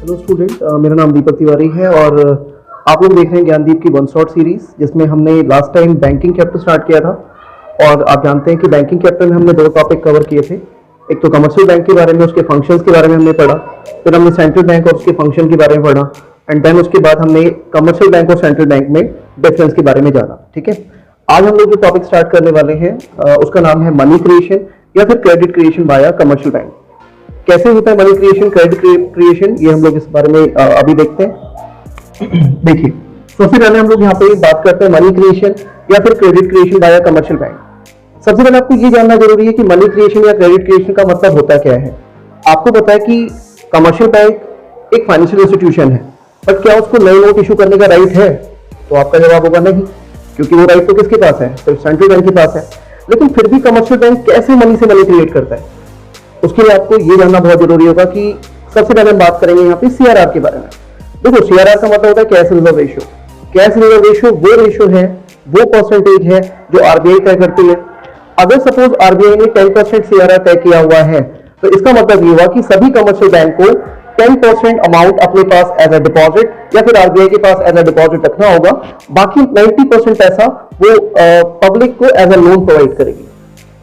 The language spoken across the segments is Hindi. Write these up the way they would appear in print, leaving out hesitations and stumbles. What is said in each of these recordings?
हेलो स्टूडेंट, मेरा नाम दीपक तिवारी है और आप लोग देख रहे हैं ज्ञानदीप की वन शॉट सीरीज, जिसमें हमने last time banking chapter start किया था। और आप जानते हैं कि बैंकिंग चैप्टर में हमने दो टॉपिक कवर किए थे। एक तो कमर्शियल बैंक के बारे में, उसके फंक्शंस के बारे में हमने पढ़ा, फिर हमने सेंट्रल बैंक और उसके फंक्शन के बारे में पढ़ा, एंड देन उसके बाद हमने कमर्शियल बैंक और सेंट्रल बैंक में डिफरेंस के बारे में जाना। ठीक है, आज हम लोग जो टॉपिक स्टार्ट करने वाले हैं उसका नाम है मनी क्रिएशन या फिर credit creation bye commercial bank. कैसे होता है मनी क्रिएशन, क्रेडिट क्रिएशन, ये हम लोग इस बारे में अभी देखते हैं। देखिए, सबसे पहले हम लोग यहाँ पे बात करते हैं मनी क्रिएशन या फिर credit creation bye commercial bank. सबसे पहले आपको ये जानना जरूरी है कि मनी क्रिएशन या क्रेडिट क्रिएशन का मतलब होता क्या है। आपको पता है कि कमर्शियल बैंक एक फाइनेंशियल इंस्टीट्यूशन है, बट क्या उसको नए नोट इशू करने का राइट है? तो आपका जवाब होगा नहीं, क्योंकि वो राइट तो किसके पास है? सिर्फ सेंट्रल बैंक के पास है। लेकिन फिर भी कमर्शियल बैंक कैसे मनी से मनी क्रिएट करता है, उसके लिए आपको ये जानना बहुत जरूरी होगा कि सबसे पहले हम बात करेंगे यहाँ पे सीआरआर के बारे में। देखो, सीआरआर का मतलब होता है cash reserve ratio. Cash reserve ratio वो रेशियो है, वो परसेंटेज है जो आरबीआई तय करती है। अगर सपोज आरबीआई ने 10% सीआरआर तय किया हुआ है, तो इसका मतलब ये हुआ कि सभी कमर्शियल बैंक को 10% अमाउंट अपने पास एज अ डिपॉजिट या फिर आरबीआई के पास एज अ डिपॉजिट रखना होगा। बाकी 90% पैसा वो पब्लिक को एज अ लोन प्रोवाइड करेगी।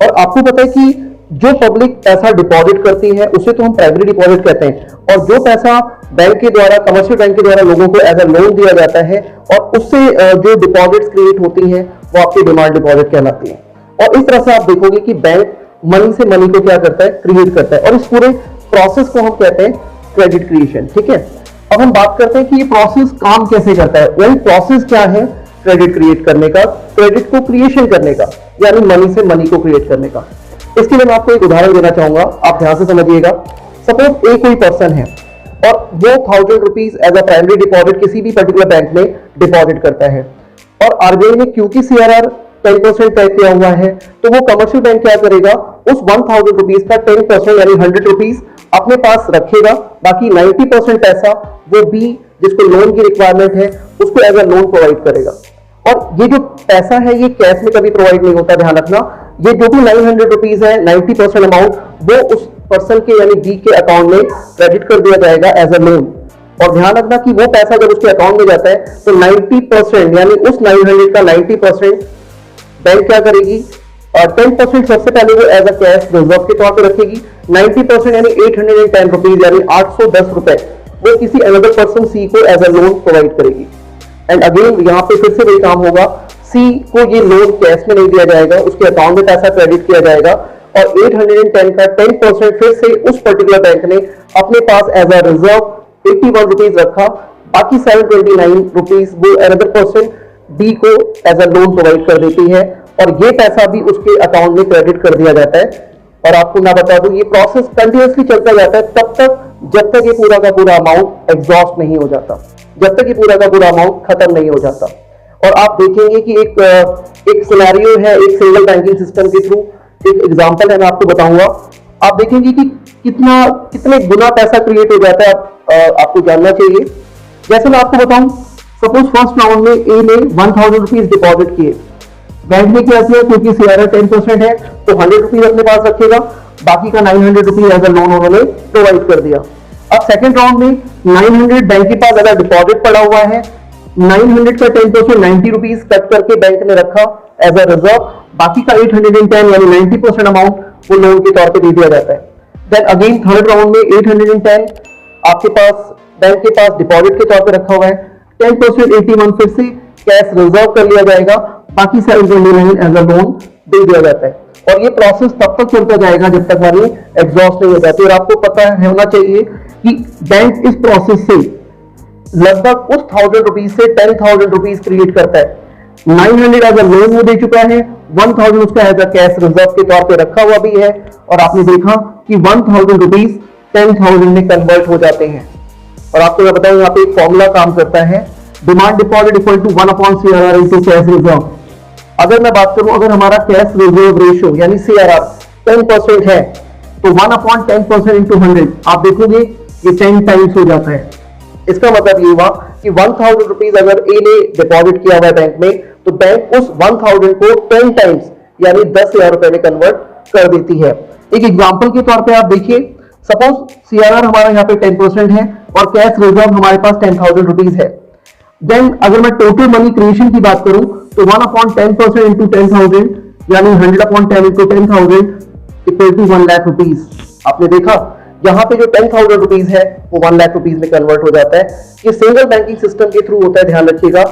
और आपको पता है कि जो पब्लिक पैसा डिपॉजिट करती है उसे तो हम प्राइमरी डिपॉजिट कहते हैं, और जो पैसा बैंक के द्वारा, कमर्शियल बैंक के द्वारा लोगों को एज अ लोन दिया जाता है और उससे जो डिपॉजिट्स क्रिएट होती हैं वो आपकी डिमांड डिपॉजिट कहलाती है। और इस तरह से आप देखोगे कि बैंक मनी से मनी को क्या करता है, क्रिएट करता है, और इस पूरे प्रोसेस को हम कहते हैं क्रेडिट क्रिएशन। ठीक है, अब हम बात करते हैं कि ये प्रोसेस काम कैसे करता है। वही प्रोसेस क्या है क्रेडिट क्रिएट करने का, क्रेडिट को क्रिएशन करने का, यानी मनी से मनी को क्रिएट करने का। इसके लिए मैं आपको एक उदाहरण देना चाहूंगा, आप ध्यान से समझिएगा। सपोज एक कोई पर्सन है और वो 1000 rupees as a primary deposit किसी भी पर्टिकुलर बैंक में डिपॉजिट करता है, और आरबीआई ने क्योंकि सीआरआर 10% तय किया हुआ है, तो वो कमर्शियल बैंक क्या करेगा, उस 1000 रुपीज का 10% यानी 100 रुपीज अपने पास रखेगा। बाकी 90% पैसा वो बी, जिसको लोन की रिक्वायरमेंट है, उसको एज अ लोन प्रोवाइड करेगा। और ये जो पैसा है ये कैश में कभी प्रोवाइड नहीं होता, ध्यान रखना। ये जो भी 900 रुपीज है, 90% अमाउंट वो उस पर्सन के यानी बी के अकाउंट में क्रेडिट कर दिया जाएगा एज अ लोन। और ध्यान रखना कि वो पैसा जब उसके अकाउंट में जाता है तो 90% यानी उस 900 का 90% बैंक क्या करेगी, और 10% सबसे पहले वो एज अ कैश रिजर्व के तौर पर रखेगी। 90% यानी 810 रुपीज यानी 810 रुपए वो किसी अनदर पर्सन सी को एज अ लोन प्रोवाइड करेगी। एंड अगेन यहाँ पे फिर से वही काम होगा, सी को ये लोन कैश में नहीं दिया जाएगा, उसके अकाउंट में पैसा क्रेडिट किया जाएगा, और 810 का 10% फिर से उस पर्टिकुलर बैंक ने अपने पास एज अ रिजर्व 81 रुपीज रखा। बाकी 729 रुपीज वो अनदर पर्सन डी को एज अ लोन प्रोवाइड कर देती है, और ये पैसा भी उसके अकाउंट में क्रेडिट कर दिया जाता है। और आपको मैं बता दूं, ये प्रोसेस कंटिन्यूअसली चलता जाता है तब तक जब तक ये पूरा का पूरा अमाउंट एग्जॉस्ट नहीं हो जाता, जब तक ये पूरा का पूरा अमाउंट खत्म नहीं हो जाता। और आप देखेंगे कि एक सिनेरियो है, एक सिंगल बैंकिंग सिस्टम के थ्रू एक एग्जांपल है, मैं आपको बताऊंगा। आप देखेंगे कि कितने गुना पैसा क्रिएट हो जाता है, आपको जानना चाहिए। जैसे मैं आपको बताऊं, सपोज फर्स्ट राउंड में ए ने 1000 रुपीज डिपॉजिट किए। बैंक ने क्या किया, क्योंकि सीआरआर 10% है तो 100 रुपीज अपने पास रखेगा, बाकी का 900 रुपीज एज अ लोन उन्होंने प्रोवाइड कर दिया। अब सेकंड राउंड में 900 बैंक के पास अगर डिपॉजिट पड़ा हुआ है, 900 का 10% 90 रुपीज कट करके बैंक ने रखा एज अ रिजर्व, बाकी का 810 यानी 90% अमाउंट वो लोन के तौर पे दे दिया जाता है। देन अगेन थर्ड राउंड में 810 आपके पास बैंक के पास डिपॉजिट के तौर पे रखा हुआ है, 10% 81 फिर से कैश रिजर्व कर लिया जाएगा, बाकी 729 एज अ लोन दे दिया जाता है। और ये प्रोसेस तब तक चलता जाएगा जब तक मनी एग्जॉस्ट नहीं हो जाती। और आपको पता होना चाहिए कि बैंक इस प्रोसेस से लगभग उस 1000 रुपीज से 10,000 रुपीज क्रिएट करता है। 900 एज अ लोन वो दे चुका है, 1000 उसका एज अ कैश रिजर्व के तौर पे रखा हुआ भी है, और आपने देखा कि 1000 रुपीज 10,000 में कन्वर्ट हो जाते हैं। और आपको मैं बताऊं, यहाँ पे एक फॉर्मूला काम करता है, demand deposit equal to 1/CRR into cash reserve. अगर मैं बात करूं, अगर हमारा कैश रिजर्व रेशियो यानी सीआरआर 10% है, तो 1/10% इंटू 100 आप देखोगे ये 10 टाइम्स हो जाता है। इसका मतलब ये हुआ कि 1000 रुपीज अगर ए ने डिपॉजिट किया हुआ है बैंक में, तो बैंक उस 1000 को 10 टाइम्स यानी 10,000 रुपए में कन्वर्ट कर देती है। एक एग्जांपल के तौर पे आप देखिए, सपोज सीआरआर हमारा यहाँ पे 10% है और कैश रिजर्व हमारे पास 10,000 रुपीज है। देन अगर मैं टोटल मनी क्रिएशन की बात करूं तो 1/10% इंटू 10,000 यानी 100/10 into 10,000 equal to 1 lakh rupees. आपने देखा यहाँ पे जो 10,000 रुपीज है वो 1 लाख रुपीज में कन्वर्ट हो जाता है। ये सिंगल बैंकिंग सिस्टम के थ्रू होता है, ध्यान रखिएगा।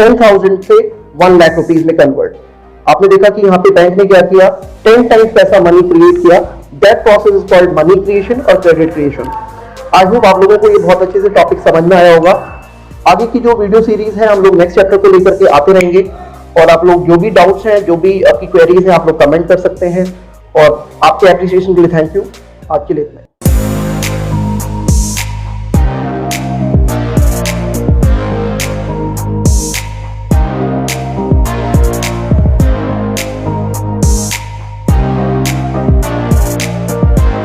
10,000 से 1 लाख रुपीज में कन्वर्ट। आपने देखा कि यहाँ पे बैंक ने क्या किया, 10 टाइम्स पैसा मनी क्रिएट किया। That process is called money creation और क्रेडिट क्रिएशन। आई होप आप लोगों को ये बहुत अच्छे से टॉपिक समझ में आया होगा। आगे की जो वीडियो सीरीज है हम लोग नेक्स्ट चैप्टर को लेकर के आते रहेंगे, और आप लोग जो भी डाउट्स हैं, जो भी आपकी क्वेरीज हैं, आप लोग कमेंट कर सकते हैं। और आपके एप्रिसिएशन के लिए थैंक यू। आज के लिए